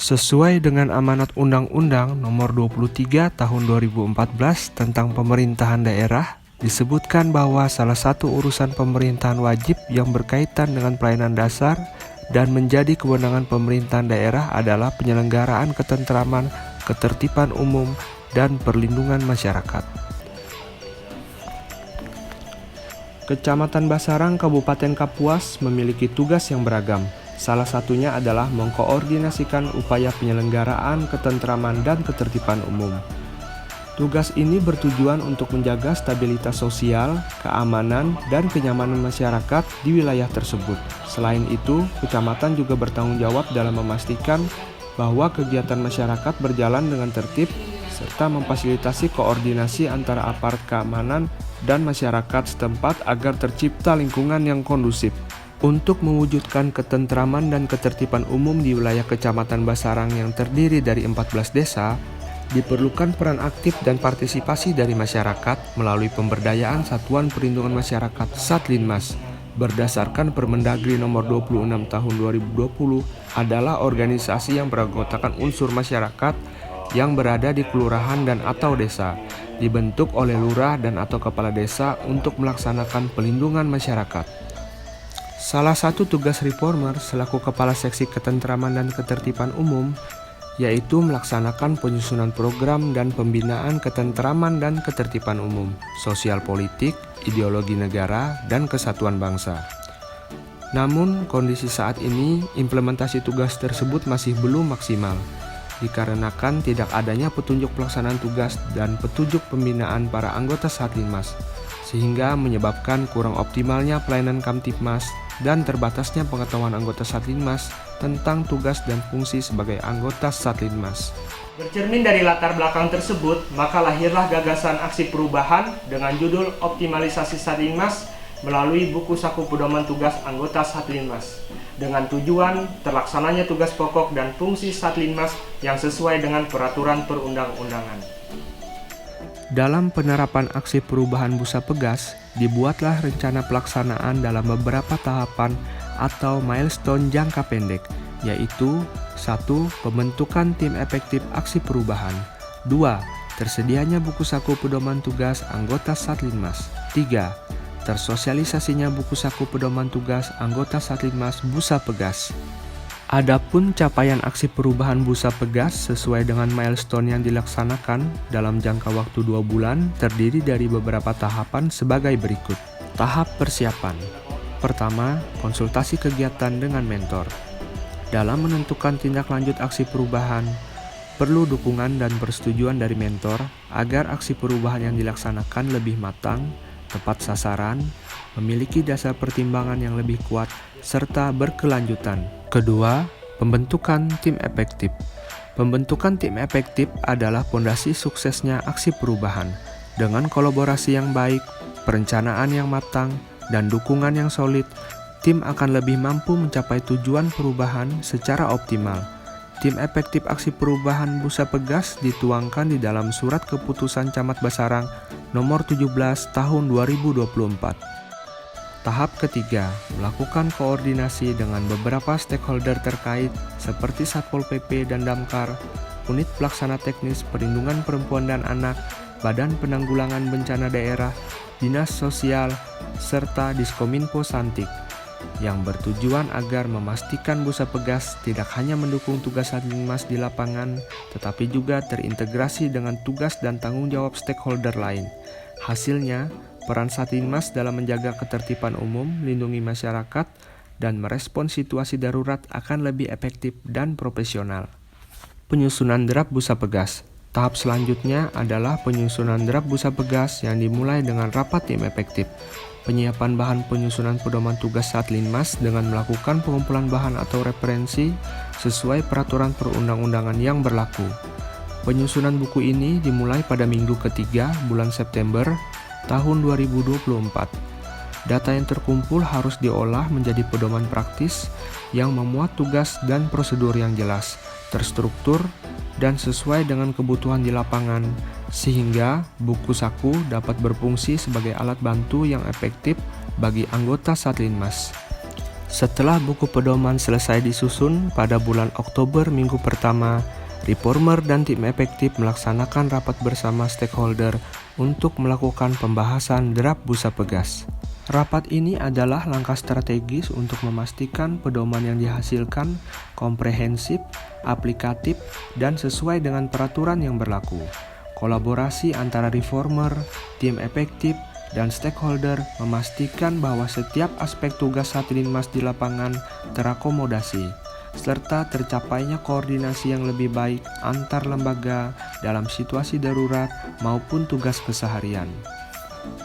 Sesuai dengan amanat Undang-Undang Nomor 23 Tahun 2014 tentang Pemerintahan Daerah, disebutkan bahwa salah satu urusan pemerintahan wajib yang berkaitan dengan pelayanan dasar dan menjadi kewenangan pemerintahan daerah adalah penyelenggaraan ketentraman, ketertiban umum, dan perlindungan masyarakat. Kecamatan Basarang, Kabupaten Kapuas memiliki tugas yang beragam. Salah satunya adalah mengkoordinasikan upaya penyelenggaraan ketentraman dan ketertiban umum. Tugas ini bertujuan untuk menjaga stabilitas sosial, keamanan, dan kenyamanan masyarakat di wilayah tersebut. Selain itu, kecamatan juga bertanggung jawab dalam memastikan bahwa kegiatan masyarakat berjalan dengan tertib, serta memfasilitasi koordinasi antara aparat keamanan dan masyarakat setempat agar tercipta lingkungan yang kondusif. Untuk mewujudkan ketentraman dan ketertiban umum di wilayah Kecamatan Basarang yang terdiri dari 14 desa, diperlukan peran aktif dan partisipasi dari masyarakat melalui pemberdayaan Satuan Perlindungan Masyarakat Satlinmas. Berdasarkan Permendagri Nomor 26 Tahun 2020 adalah organisasi yang beranggotakan unsur masyarakat yang berada di kelurahan dan atau desa, dibentuk oleh lurah dan atau kepala desa untuk melaksanakan pelindungan masyarakat. Salah satu tugas reformer selaku Kepala Seksi Ketentraman dan Ketertiban Umum yaitu melaksanakan penyusunan program dan pembinaan ketentraman dan ketertiban umum, sosial politik, ideologi negara, dan kesatuan bangsa. Namun, kondisi saat ini implementasi tugas tersebut masih belum maksimal, dikarenakan tidak adanya petunjuk pelaksanaan tugas dan petunjuk pembinaan para anggota Satlinmas, sehingga menyebabkan kurang optimalnya pelayanan Kamtibmas dan terbatasnya pengetahuan anggota Satlinmas tentang tugas dan fungsi sebagai anggota Satlinmas. Bercermin dari latar belakang tersebut, maka lahirlah gagasan aksi perubahan dengan judul Optimalisasi Satlinmas melalui buku saku pedoman tugas anggota Satlinmas, dengan tujuan terlaksananya tugas pokok dan fungsi Satlinmas yang sesuai dengan peraturan perundang-undangan. Dalam penerapan aksi perubahan Busa Pegas, dibuatlah rencana pelaksanaan dalam beberapa tahapan atau milestone jangka pendek, yaitu 1. Pembentukan tim efektif aksi perubahan. 2. Tersedianya buku saku pedoman tugas anggota Satlinmas. 3. Tersosialisasinya buku saku pedoman tugas anggota Satlinmas Busa Pegas. Adapun capaian aksi perubahan Busa Pegas sesuai dengan milestone yang dilaksanakan dalam jangka waktu 2 bulan terdiri dari beberapa tahapan sebagai berikut. Tahap persiapan. Pertama, konsultasi kegiatan dengan mentor. Dalam menentukan tindak lanjut aksi perubahan, perlu dukungan dan persetujuan dari mentor agar aksi perubahan yang dilaksanakan lebih matang, tepat sasaran, memiliki dasar pertimbangan yang lebih kuat, serta berkelanjutan. Kedua, pembentukan tim efektif. Pembentukan tim efektif adalah fondasi suksesnya aksi perubahan. Dengan kolaborasi yang baik, perencanaan yang matang, dan dukungan yang solid, tim akan lebih mampu mencapai tujuan perubahan secara optimal. Tim efektif aksi perubahan Busa Pegas dituangkan di dalam Surat Keputusan Camat Basarang Nomor 17 Tahun 2024. Tahap ketiga, melakukan koordinasi dengan beberapa stakeholder terkait seperti Satpol PP dan Damkar, Unit Pelaksana Teknis Perlindungan Perempuan dan Anak, Badan Penanggulangan Bencana Daerah, Dinas Sosial, serta Diskominfo Santik, yang bertujuan agar memastikan Busa Pegas tidak hanya mendukung tugas Satlinmas di lapangan, tetapi juga terintegrasi dengan tugas dan tanggung jawab stakeholder lain. Hasilnya, peran Satlinmas dalam menjaga ketertiban umum, melindungi masyarakat, dan merespons situasi darurat akan lebih efektif dan profesional. Penyusunan draft Busa Pegas. Tahap selanjutnya adalah penyusunan draft Busa Pegas yang dimulai dengan rapat tim efektif. Penyiapan bahan penyusunan pedoman tugas Satlinmas dengan melakukan pengumpulan bahan atau referensi sesuai peraturan perundang-undangan yang berlaku. Penyusunan buku ini dimulai pada minggu ketiga bulan September tahun 2024. Data yang terkumpul harus diolah menjadi pedoman praktis yang memuat tugas dan prosedur yang jelas, terstruktur, dan sesuai dengan kebutuhan di lapangan, sehingga buku saku dapat berfungsi sebagai alat bantu yang efektif bagi anggota Satlinmas. Setelah buku pedoman selesai disusun pada bulan Oktober minggu pertama, Reformer dan tim efektif melaksanakan rapat bersama stakeholder untuk melakukan pembahasan draft Busa Pegas. Rapat ini adalah langkah strategis untuk memastikan pedoman yang dihasilkan komprehensif, aplikatif, dan sesuai dengan peraturan yang berlaku. Kolaborasi antara Reformer, tim efektif, dan stakeholder memastikan bahwa setiap aspek tugas Satlinmas di lapangan terakomodasi, serta tercapainya koordinasi yang lebih baik antar lembaga dalam situasi darurat maupun tugas keseharian.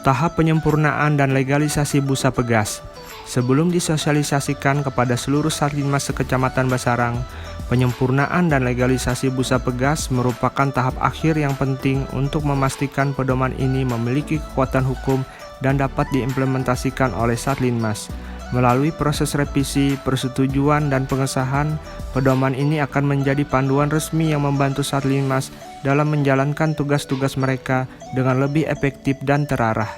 Tahap penyempurnaan dan legalisasi Busa Pegas. Sebelum disosialisasikan kepada seluruh Satlinmas sekecamatan Basarang, penyempurnaan dan legalisasi Busa Pegas merupakan tahap akhir yang penting untuk memastikan pedoman ini memiliki kekuatan hukum dan dapat diimplementasikan oleh Satlinmas. Melalui proses revisi, persetujuan, dan pengesahan, pedoman ini akan menjadi panduan resmi yang membantu Satlinmas dalam menjalankan tugas-tugas mereka dengan lebih efektif dan terarah.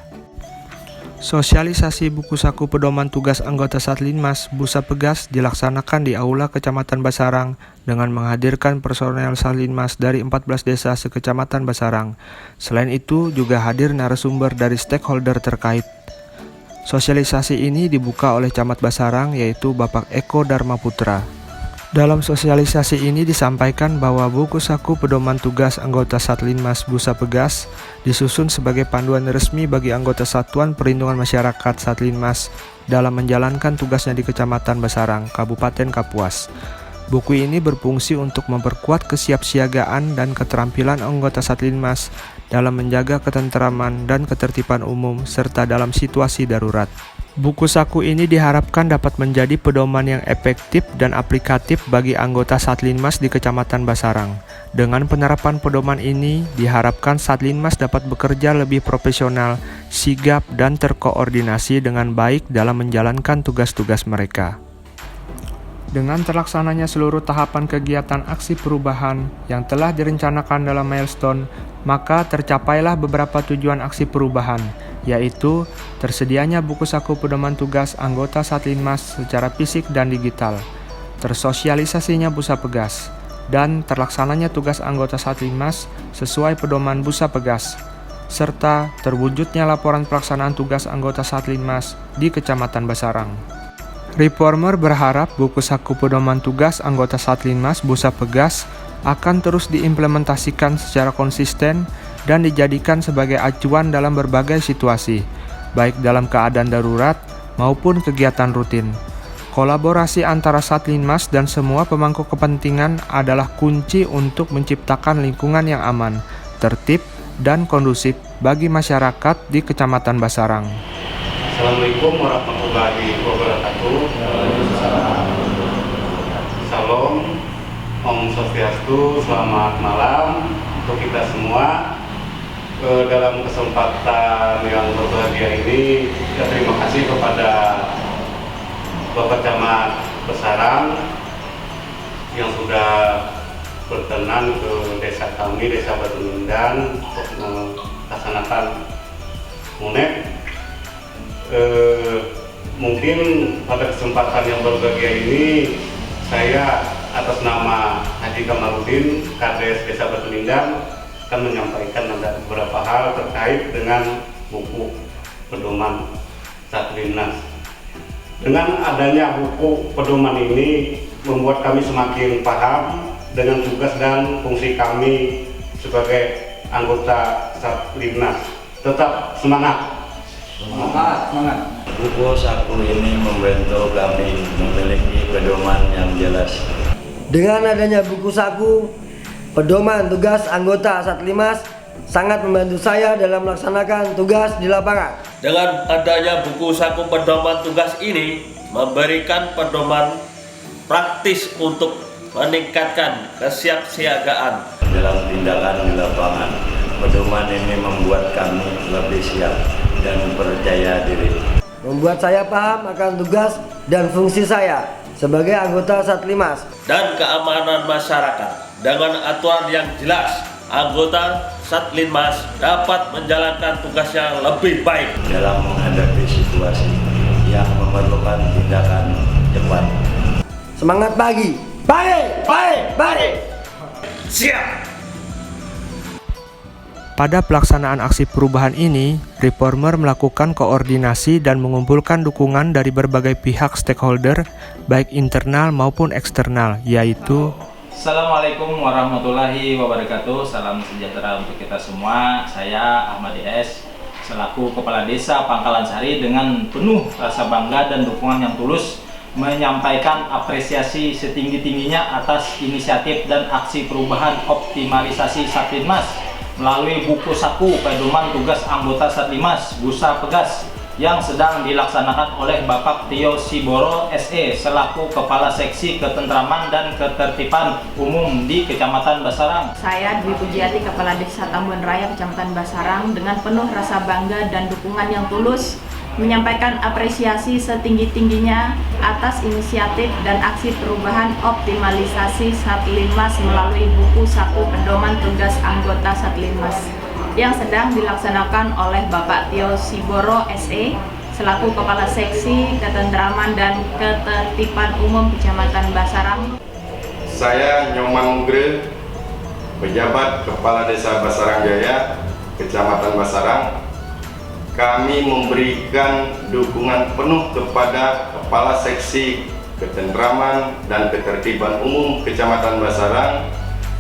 Sosialisasi buku saku pedoman tugas anggota Satlinmas Busa Pegas dilaksanakan di Aula Kecamatan Basarang dengan menghadirkan personel Satlinmas dari 14 desa sekecamatan Basarang. Selain itu juga hadir narasumber dari stakeholder terkait. Sosialisasi ini dibuka oleh Camat Basarang yaitu Bapak Eko Dharma Putra. Dalam sosialisasi ini disampaikan bahwa buku saku pedoman tugas anggota Satlinmas Busa Pegas disusun sebagai panduan resmi bagi anggota Satuan Perlindungan Masyarakat Satlinmas dalam menjalankan tugasnya di Kecamatan Basarang, Kabupaten Kapuas. Buku ini berfungsi untuk memperkuat kesiapsiagaan dan keterampilan anggota Satlinmas dalam menjaga ketentraman dan ketertiban umum serta dalam situasi darurat. Buku saku ini diharapkan dapat menjadi pedoman yang efektif dan aplikatif bagi anggota Satlinmas di Kecamatan Basarang. Dengan penerapan pedoman ini, diharapkan Satlinmas dapat bekerja lebih profesional, sigap, dan terkoordinasi dengan baik dalam menjalankan tugas-tugas mereka. Dengan terlaksananya seluruh tahapan kegiatan aksi perubahan yang telah direncanakan dalam milestone, maka tercapailah beberapa tujuan aksi perubahan, yaitu tersedianya buku saku pedoman tugas anggota Satlinmas secara fisik dan digital, tersosialisasinya Busa Pegas, dan terlaksananya tugas anggota Satlinmas sesuai pedoman Busa Pegas, serta terwujudnya laporan pelaksanaan tugas anggota Satlinmas di Kecamatan Basarang. Reformer berharap buku saku pedoman tugas anggota Satlinmas Busa Pegas akan terus diimplementasikan secara konsisten dan dijadikan sebagai acuan dalam berbagai situasi, baik dalam keadaan darurat maupun kegiatan rutin. Kolaborasi antara Satlinmas dan semua pemangku kepentingan adalah kunci untuk menciptakan lingkungan yang aman, tertib, dan kondusif bagi masyarakat di Kecamatan Basarang. Assalamualaikum warahmatullahi wabarakatuh. Salam, Om Swastiastu, selamat malam untuk kita semua. Dalam kesempatan yang berbahagia ini, terima kasih kepada Bapak Camat Basarang yang sudah berkenan ke desa kami, Desa Batu Nindan, untuk melaksanakan MUNEK. Mungkin pada kesempatan yang berbahagia ini, saya atas nama Haji Kamarudin, Kades Desa Batu Nindan, akan menyampaikan ada beberapa hal terkait dengan buku pedoman Satlinmas. Dengan adanya buku pedoman ini membuat kami semakin paham dengan tugas dan fungsi kami sebagai anggota Satlinmas. Tetap semangat. Semangat. Buku saku ini membantu kami memiliki pedoman yang jelas. Dengan adanya buku saku pedoman tugas anggota Satlinmas sangat membantu saya dalam melaksanakan tugas di lapangan. Dengan adanya buku saku pedoman tugas ini memberikan pedoman praktis untuk meningkatkan kesiapsiagaan dalam tindakan di lapangan. Pedoman ini membuat kami lebih siap dan percaya diri. Membuat saya paham akan tugas dan fungsi saya sebagai anggota Satlinmas dan keamanan masyarakat. Dengan aturan yang jelas, anggota Satlinmas dapat menjalankan tugasnya lebih baik dalam menghadapi situasi yang memerlukan tindakan depan. Semangat pagi. Baik. Siap! Pada pelaksanaan aksi perubahan ini, Reformer melakukan koordinasi dan mengumpulkan dukungan dari berbagai pihak stakeholder, baik internal maupun eksternal, yaitu Assalamualaikum warahmatullahi wabarakatuh. Salam sejahtera untuk kita semua. Saya Ahmad DS, selaku Kepala Desa Pangkalan Sari, dengan penuh rasa bangga dan dukungan yang tulus menyampaikan apresiasi setinggi-tingginya atas inisiatif dan aksi perubahan optimalisasi Satlinmas melalui buku saku pedoman tugas anggota Satlimas Busa Pegas yang sedang dilaksanakan oleh Bapak Tio Siboro SE selaku Kepala Seksi Ketentraman dan Ketertiban Umum di Kecamatan Basarang. Saya Dwi Pujiati, Kepala Desa Tambun Raya, Kecamatan Basarang, dengan penuh rasa bangga dan dukungan yang tulus menyampaikan apresiasi setinggi-tingginya atas inisiatif dan aksi perubahan optimalisasi Satlinmas melalui buku saku pedoman tugas anggota Satlinmas yang sedang dilaksanakan oleh Bapak Tio Siboro SE selaku Kepala Seksi Ketentraman dan Ketertiban Umum Kecamatan Basarang. Saya Nyoman Mugre, pejabat Kepala Desa Basarang Jaya, Kecamatan Basarang. Kami memberikan dukungan penuh kepada Kepala Seksi Ketentraman dan Ketertiban Umum Kecamatan Basarang,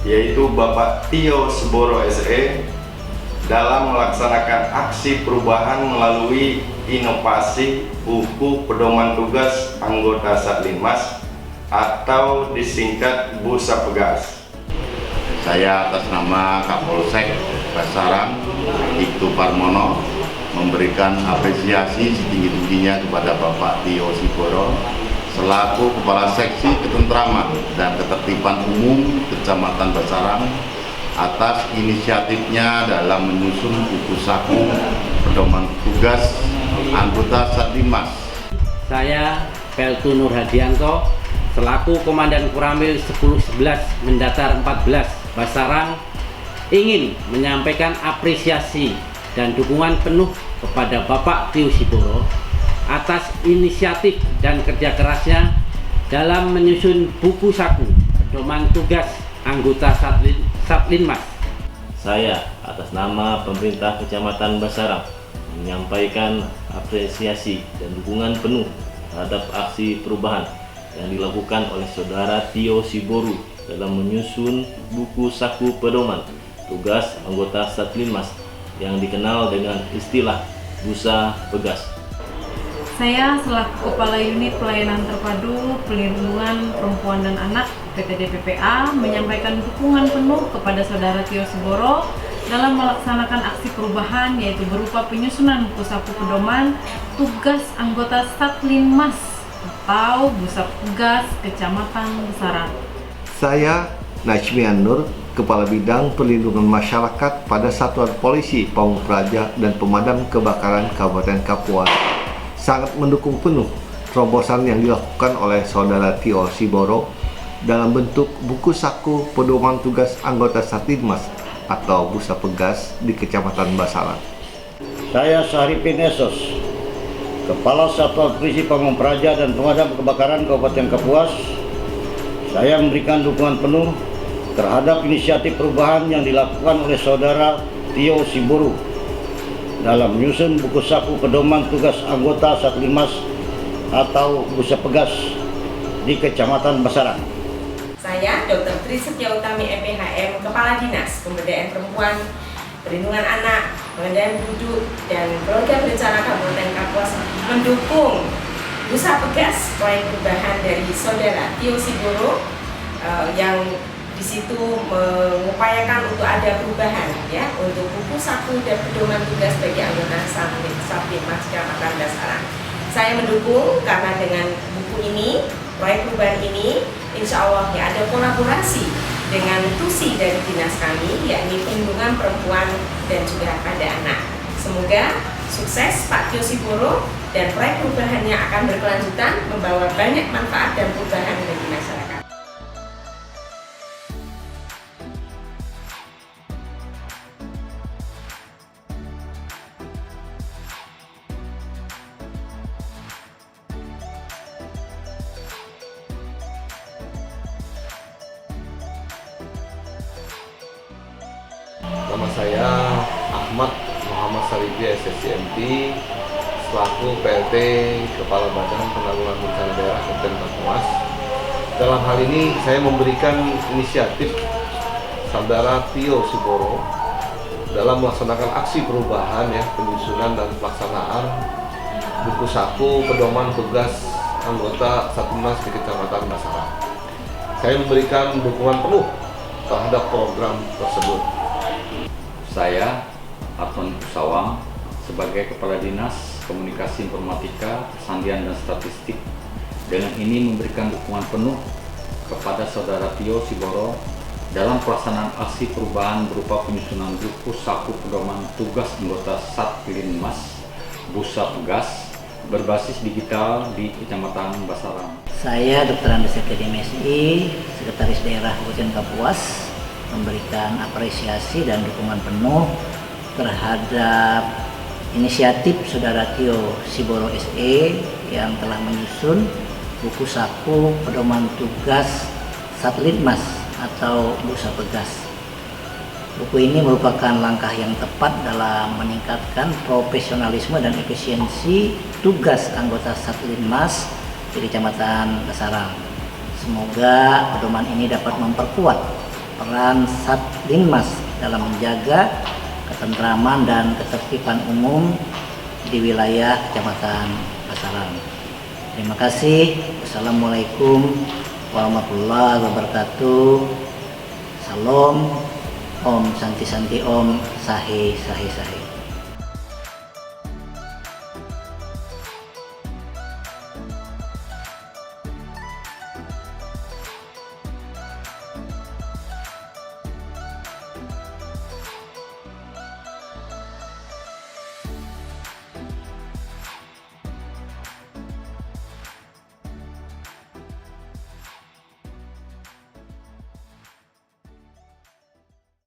yaitu Bapak Tio Siboro SE, dalam melaksanakan aksi perubahan melalui inovasi buku pedoman tugas anggota Satlinmas atau disingkat Busa Pegas. Saya atas nama Kapolsek Basarang, Ibtu Parmono, memberikan apresiasi setinggi-tingginya kepada Bapak Tio Siboro selaku Kepala Seksi Ketentraman dan Ketertiban Umum Kecamatan Basarang atas inisiatifnya dalam menyusun buku saku pedoman tugas anggota Satlimas. Saya Peltu Nur Hadianto selaku Komandan Kuramil 1011 Mendatar 14 Basarang ingin menyampaikan apresiasi dan dukungan penuh kepada Bapak Tio Siboro atas inisiatif dan kerja kerasnya dalam menyusun buku saku pedoman tugas anggota Satlinmas. Saya atas nama pemerintah Kecamatan Basarang menyampaikan apresiasi dan dukungan penuh terhadap aksi perubahan yang dilakukan oleh Saudara Tio Siboro dalam menyusun buku saku pedoman tugas anggota Satlinmas yang dikenal dengan istilah Busa Pegas. Saya selaku Kepala Unit Pelayanan Terpadu Pelindungan Perempuan dan Anak PTD PPA menyampaikan dukungan penuh kepada Saudara Tio Siboro dalam melaksanakan aksi perubahan, yaitu berupa penyusunan buku saku pedoman tugas anggota Satlinmas atau Busa Pegas Kecamatan Basarang. Saya Najmian Nur, Kepala Bidang Perlindungan Masyarakat pada Satuan Polisi Pamung Praja dan Pemadam Kebakaran Kabupaten Kapuas, sangat mendukung penuh terobosan yang dilakukan oleh Saudara Tio Siboro dalam bentuk buku saku pedoman tugas anggota Satlinmas atau Busa Pegas di Kecamatan Basarang. Saya Syarifin Esos, Kepala Satuan Polisi Pamung Praja dan Pemadam Kebakaran Kabupaten Kapuas. Saya memberikan dukungan penuh terhadap inisiatif perubahan yang dilakukan oleh Saudara Tio Siboro dalam menyusun buku saku pedoman tugas anggota Satlinmas atau Busa Pegas di Kecamatan Basarang. Saya Dr. Tri Setiautami MPHM, Kepala Dinas Pemberdayaan Perempuan, Perlindungan Anak, Pengendalian Penduduk, dan Keluarga Berencana Kabupaten Kapuas mendukung Busa Pegas, proyek perubahan dari Saudara Tio Siboro yang di situ mengupayakan untuk ada perubahan ya untuk buku saku dan pedoman tugas bagi anggota Satlinmas Kecamatan Basarang. Saya mendukung karena dengan buku ini, proyek perubahan ini, insya Allah ya ada kolaborasi dengan TUSI dari dinas kami, yakni Perlindungan Perempuan dan juga pada anak. Semoga sukses Pak Tio Siboro dan proyek perubahannya akan berkelanjutan membawa banyak manfaat dan perubahan bagi masyarakat. Nama saya Ahmad Muhammad Salibi SSCMP selaku PLT Kepala Badan Penanggulangan Bencana Daerah Kabupaten Kapuas. Dalam hal ini saya memberikan inisiatif Saudara Tio Siboro dalam melaksanakan aksi perubahan penyusunan dan pelaksanaan buku saku pedoman tugas anggota Satlantas di Kecamatan Basarang. Saya memberikan dukungan penuh terhadap program tersebut. Saya Arton Kusawang sebagai Kepala Dinas Komunikasi Informatika, Kesandian dan Statistik dengan ini memberikan dukungan penuh kepada Saudara Tio Siboro dalam pelaksanaan aksi perubahan berupa penyusunan buku saku pedoman tugas anggota Satlinmas Busa Pegas berbasis digital di Kecamatan Basarang. Saya Dr. Andes MSI, Sekretaris Daerah Kabupaten Kapuas, memberikan apresiasi dan dukungan penuh terhadap inisiatif Saudara Tio Siboro SE yang telah menyusun buku saku pedoman tugas Satlinmas atau Busa Pegas. Buku ini merupakan langkah yang tepat dalam meningkatkan profesionalisme dan efisiensi tugas anggota Satlinmas di Kecamatan Basarang. Semoga pedoman ini dapat memperkuat peran Satlinmas dalam menjaga ketentraman dan ketertiban umum di wilayah Kecamatan Basarang. Terima kasih. Wassalamualaikum warahmatullahi wabarakatuh. Salam, Om Santi Santi Om, Sahi Sahi Sahi.